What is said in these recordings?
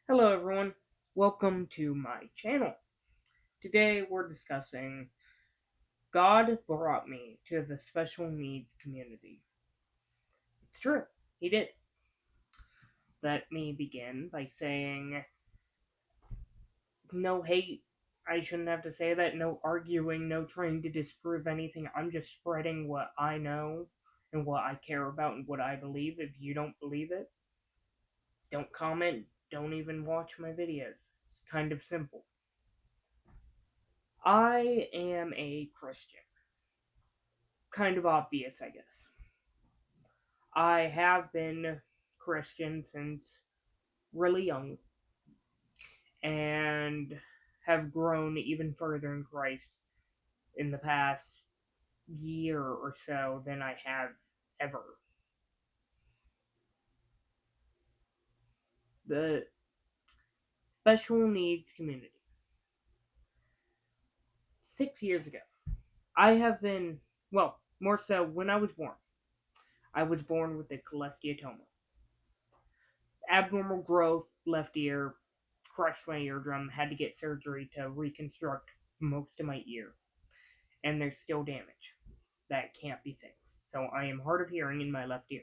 Hello everyone, welcome to my channel. Today we're discussing God brought me to the special needs community. It's true, He did. Let me begin by saying no hate. I shouldn't have to say that. No arguing, no trying to disprove anything. I'm just spreading what I know and what I care about and what I believe. If you don't believe it, don't comment, don't even watch my videos. It's kind of simple. I am a Christian. Kind of obvious, I guess. I have been Christian since really young and have grown even further in Christ in the past year or so than I have ever. The special needs community. 6 years ago, I have been, well, more so when I was born. I was born with a cholesteatoma. Abnormal growth, left ear, crushed my eardrum, had to get surgery to reconstruct most of my ear. And there's still damage that can't be fixed. So I am hard of hearing in my left ear.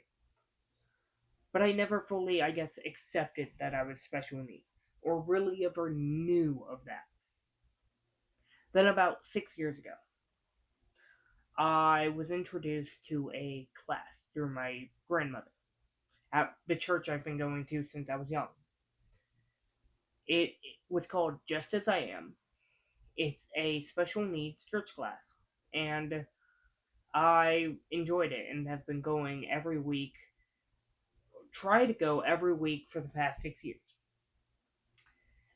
But I never fully, I guess, accepted that I was special needs, or really ever knew of that. Then, about 6 years ago, I was introduced to a class through my grandmother at the church I've been going to since I was young. It was called Just As I Am. It's a special needs church class, and I enjoyed it and have been going every week, try to go every week for the past 6 years.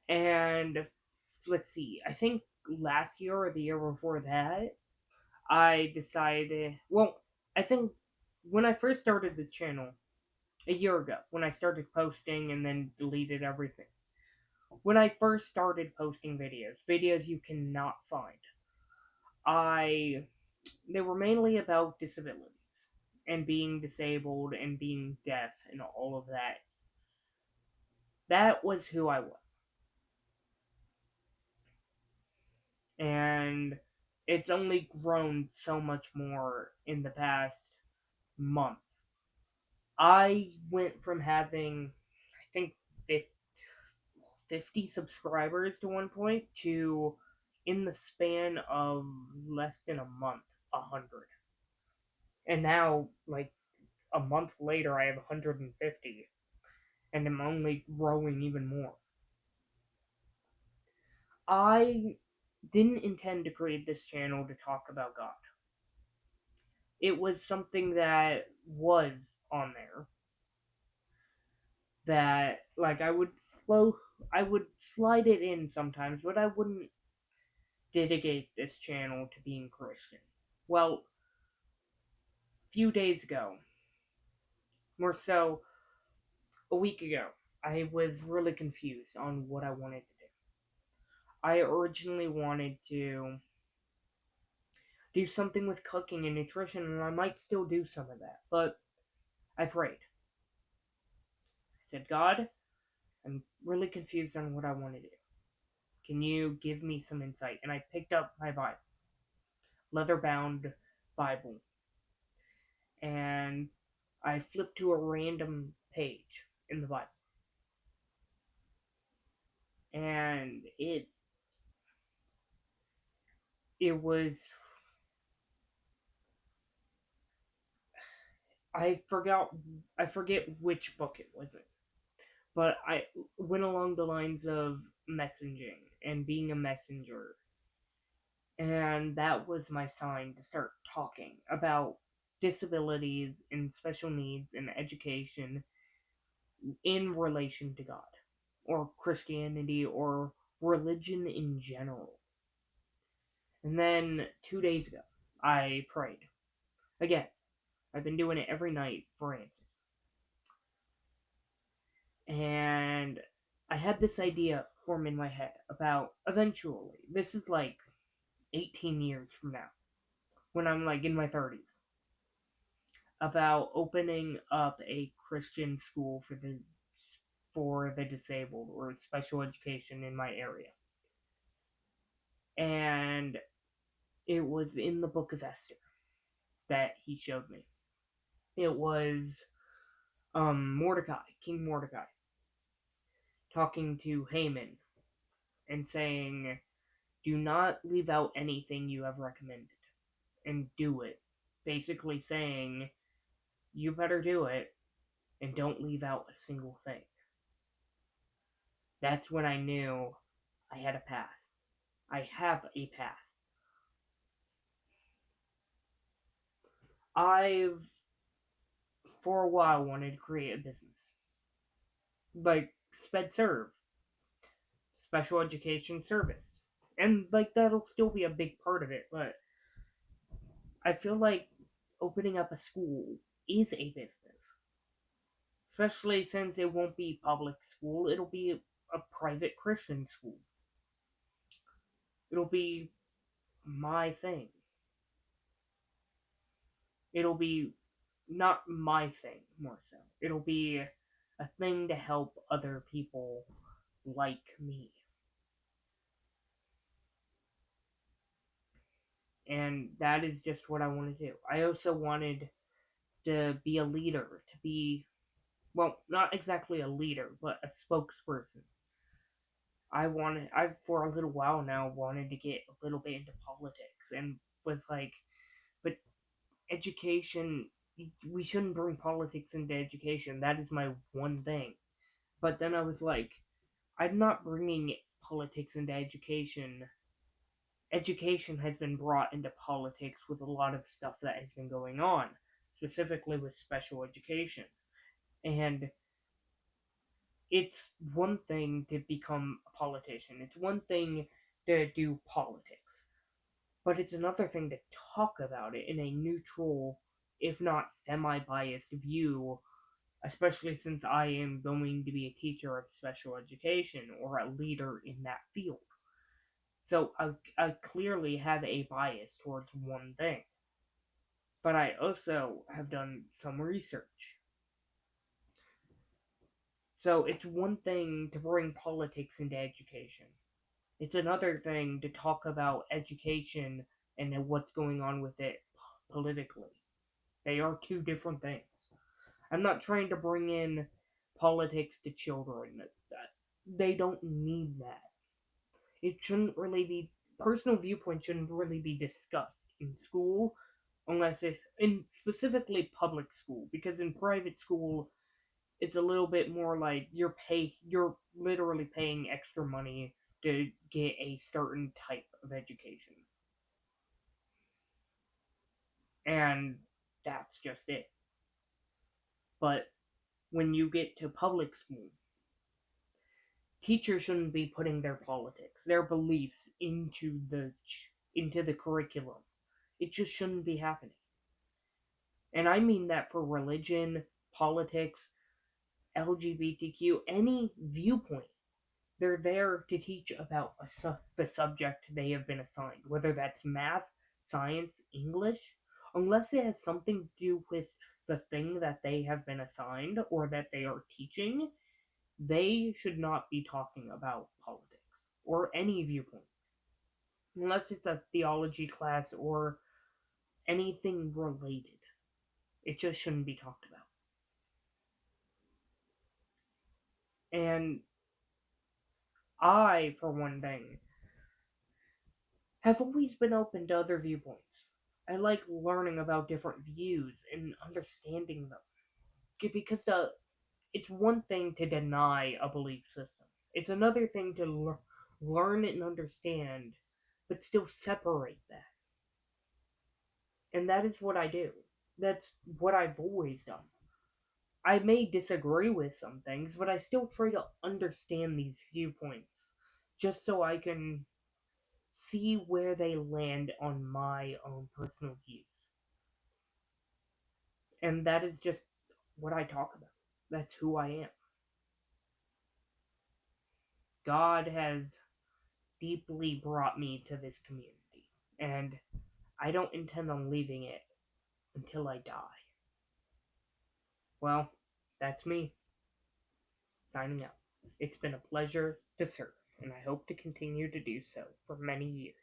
And let's see, I think last year or the year before that, I decided, well, I think when I first started the channel, a year ago, when I started posting and then deleted everything. When I first started posting videos you cannot find, I they were mainly about disabilities and being disabled and being deaf and all of that. That was who I was. And it's only grown so much more in the past month. I went from having, I think, 50 subscribers to one point to, in the span of less than a month, 100. And now, like, a month later, I have 150, and I'm only growing even more. I didn't intend to create this channel to talk about God. It was something that was on there that, like, I would slide it in sometimes, but I wouldn't dedicate this channel to being Christian. Well, a few days ago, more so a week ago, I was really confused on what I wanted to do. I originally wanted to do something with cooking and nutrition, and I might still do some of that, but I prayed. I said, God, I'm really confused on what I want to do. Can you give me some insight? And I picked up my Bible, leather bound Bible, and I flipped to a random page in the Bible. And it was, I forget which book it was in, but I went along the lines of messaging and being a messenger. And that was my sign to start talking about disabilities and special needs and education in relation to God or Christianity or religion in general. And then 2 days ago, I prayed. Again, I've been doing it every night for answers. And I had this idea form in my head about eventually, this is like 18 years from now, when I'm like in my 30s, about opening up a Christian school for the for the disabled or special education in my area. And it was in the book of Esther that he showed me. It was Mordecai, King Mordecai, talking to Haman and saying, do not leave out anything you have recommended and do it. Basically saying, you better do it and don't leave out a single thing. That's when I knew I had a path. I have a path. I've, for a while, wanted to create a business. Like SpedServe, special education service. And, like, that'll still be a big part of it, but I feel like opening up a school is a business. Especially since it won't be public school, it'll be a private Christian school. It'll be my thing. It'll be not my thing, more so. It'll be a thing to help other people like me. And that is just what I want to do. I also wanted to be a leader, to be, well, not exactly a leader, but a spokesperson. I've for a little while now wanted to get a little bit into politics and was like, but education, we shouldn't bring politics into education. That is my one thing. But then I was like, I'm not bringing politics into education. Education has been brought into politics with a lot of stuff that has been going on, specifically with special education. And it's one thing to become a politician, it's one thing to do politics, but it's another thing to talk about it in a neutral, if not semi biased view, especially since I am going to be a teacher of special education or a leader in that field. So I clearly have a bias towards one thing. But I also have done some research. So it's one thing to bring politics into education. It's another thing to talk about education and what's going on with it politically. They are two different things. I'm not trying to bring in politics to children. They don't need that. It shouldn't really be, personal viewpoint shouldn't really be discussed in school unless it, in specifically public school, because in private school it's a little bit more like you're literally paying extra money to get a certain type of education. And that's just it. But when you get to public school, teachers shouldn't be putting their politics, their beliefs into the curriculum. It just shouldn't be happening. And I mean that for religion, politics, LGBTQ, any viewpoint. They're there to teach about the subject they have been assigned, whether that's math, science, English, unless it has something to do with the thing that they have been assigned or that they are teaching. They should not be talking about politics or any viewpoint, unless it's a theology class or anything related. It just shouldn't be talked about. And I, for one thing, have always been open to other viewpoints. I like learning about different views and understanding them. Because it's one thing to deny a belief system, it's another thing to learn and understand, but still separate that. And that is what I do. That's what I've always done. I may disagree with some things, but I still try to understand these viewpoints just so I can see where they land on my own personal views. And that is just what I talk about. That's who I am. God has deeply brought me to this community, and I don't intend on leaving it until I die. Well, that's me. signing out. It's been a pleasure to serve, and I hope to continue to do so for many years.